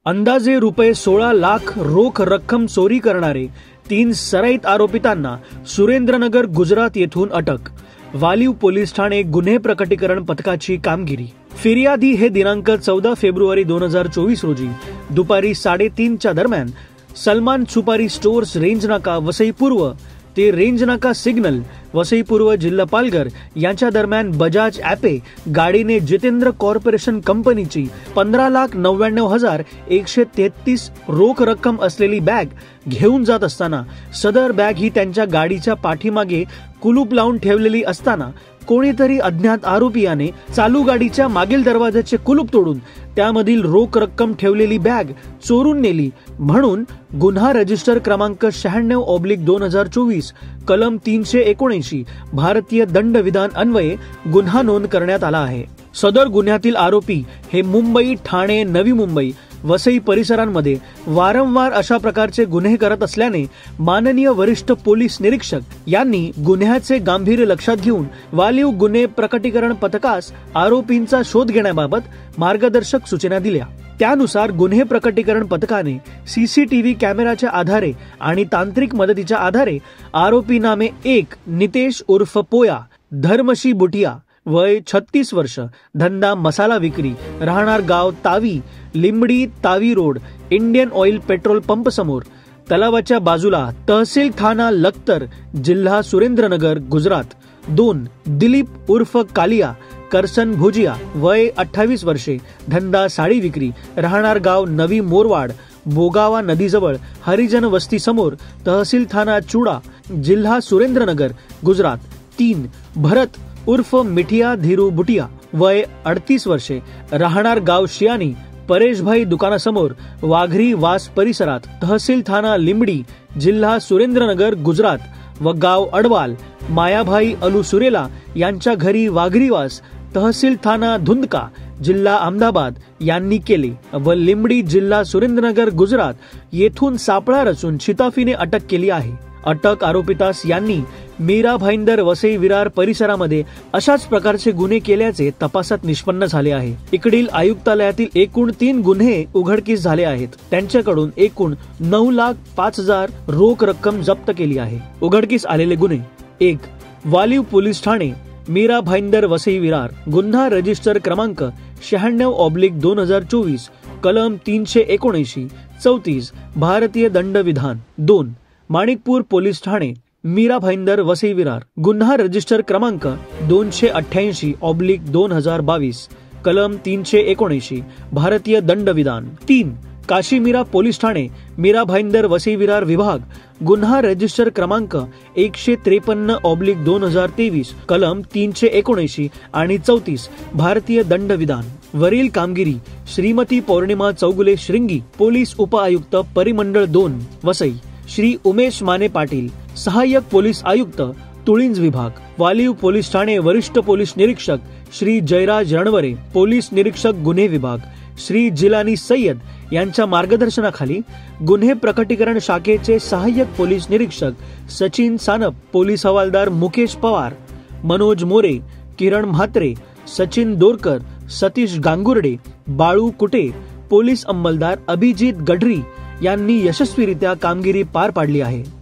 अंदाजे रुपये 16 लाख रोख रक्कम चोरी करणारे 3 सराईत आरोपितांना सुरेंद्रनगर गुजरात येथून अटक। वालीव पोलीस ठाणे गुन्हे प्रकटीकरण पथकाची कामगिरी। फिर्यादी हे दिनांक 14 फेब्रुवारी 2024 रोजी दुपारी 3:30च्या दरम्यान सलमान सुपारी स्टोर्स रेंज नाका वसई पूर्व ते रेंज नाका सिग्नल वसई पूर्व जिल्हा पालघर यांच्या दरम्यान बजाज ॲपे गाडीने जितेंद्र कॉर्पोरेशन कंपनीची 15,99,133 रोख रक्कम असलेली बॅग घेऊन जात असताना सदर बॅग ही त्यांच्या गाडीच्या पाठीमागे कुलूप लावून ठेवलेली असताना कोणीतरी अज्ञात आरोपीयाने चालू गाडीच्या मागील दरवाजाचे कुलूप तोडून त्यामधील रोख रक्कम ठेवलेली बॅग चोरून नेली म्हणून गुन्हा रजिस्टर क्रमांक 96/2024 कलम 379 भारतीय दंडविधान अन्वये गुन्हा नोंद करण्यात आला आहे। सदर गुन्ह्यातील आरोपी हे मुंबई, ठाणे, नवी मुंबई, वसई परिसरांमध्ये वारंवार अशा प्रकारचे गुन्हे करत असल्याने माननीय वरिष्ठ पोलीस निरीक्षक यांनी गुन्ह्याचे गांभीर्य लक्षात घेऊन वालीव गुन्हे प्रकटीकरण पथकास आरोपींचा शोध घेण्याबाबत मार्गदर्शक सूचना दिल्या। त्यानुसार गुन्हे प्रकटीकरण पथकाने सीसीटीव्ही कॅमेराच्या आधारे आणि तांत्रिक मदतीच्या आधारे आरोपी नामे 1 नितेश उर्फ पोया, धर्मशी बुटिया, वय 36 वर्ष, धंदा मसाला विक्री, राहणार गाव Tawi, Limbdi Tawi road, Indian oil petrol pump समोर, तलावाच्या बाजूला, तहसील थाना लखतर, जिल्हा सुरेंद्रनगर, गुजरात। 2 दिलीप उर्फ कालिया, करसन भुजिया, वय 28 वर्षे, धंदा साडी विक्री, राहणार गाव नवी मोरवाड, बोगावा नदीजवळ, हरिजन वस्ती समोर, तहसील थाना चुडा, जिल्हा सुरेंद्रनगर, गुजरात। 3 भरत उर्फ मिठिया धीरू बुटिया, वय 38 वर्षे, राहणार गाव शियानी, परेशभाई दुकानासमोर, वाघरी वास परिसरात, तहसील थाना लिंबडी, जिल्हा सुरेंद्रनगर, गुजरात व गाव अडवाल, मायाभाई अलू सुरेला यांच्या घरी वाघरीवास, तहसील थाना धुंदका, जिल्हा अहमदाबाद यांनी केले व लिंबडी, जिल्हा सुरेंद्रनगर, गुजरात येथून सापळा रचून शिताफीने अटक केली आहे। अटक आरोपितास यांनी मीरा भाईंदर वसई विरार परिसरामध्ये अशाच प्रकारचे गुन्हे केल्याचे तपासात निष्पन्न झाले आहे। इकडील आयुक्तालयातील एकूण 3 गुन्हे उघडकीस झाले आहेत। त्यांच्याकडून एकूण 9,05,000 रोख रक्कम जप्त केली आहे। उघडकीस आलेले गुन्हे: 1 वालीव पोलीस ठाणे मीरा भाईंदर वसई विरार, गुन्हा रजिस्टर क्रमांक 96/2024 कलम 379 34 भारतीय दंडविधान। 2 माणिकपूर पोलीस ठाणे मीरा भाईंदर वसई विरार, गुन्हा रजिस्टर क्रमांक 288/2022 कलम 379 भारतीय दंडविधान। 3 काशीमीरा पोलीस ठाणे मीरा भाईंदर वसई विरार विभाग, गुन्हा रजिस्टर क्रमांक 153/2023 कलम 379 आणि 34 भारतीय दंडविधान। वरील कामगिरी श्रीमती पौर्णिमा चौगुले श्रिंगी, पोलीस उपआयुक्त परिमंडळ 2 वसई, श्री उमेश माने पाटील, सहाय्यक पोलीस आयुक्त तुळींज विभाग, वालीव पोलीस ठाणे वरिष्ठ पोलीस निरीक्षक श्री जयराज रणवरे, पोलीस निरीक्षक गुन्हे विभाग श्री जिलानी सय्यद यांच्या मार्गदर्शनाखाली गुन्हे प्रकटीकरण शाखेचे सहाय्यक पोलीस निरीक्षक सचिन सानप, पोलीस हवालदार मुकेश पवार, मनोज मोरे, किरण म्हात्रे, सचिन दोरकर, सतीश गांगुर्डे, बाळू कुटे, पोलीस अंमलदार अभिजित गढरी यांनी यशस्वीरित्या कामगिरी पार पाडली आहे।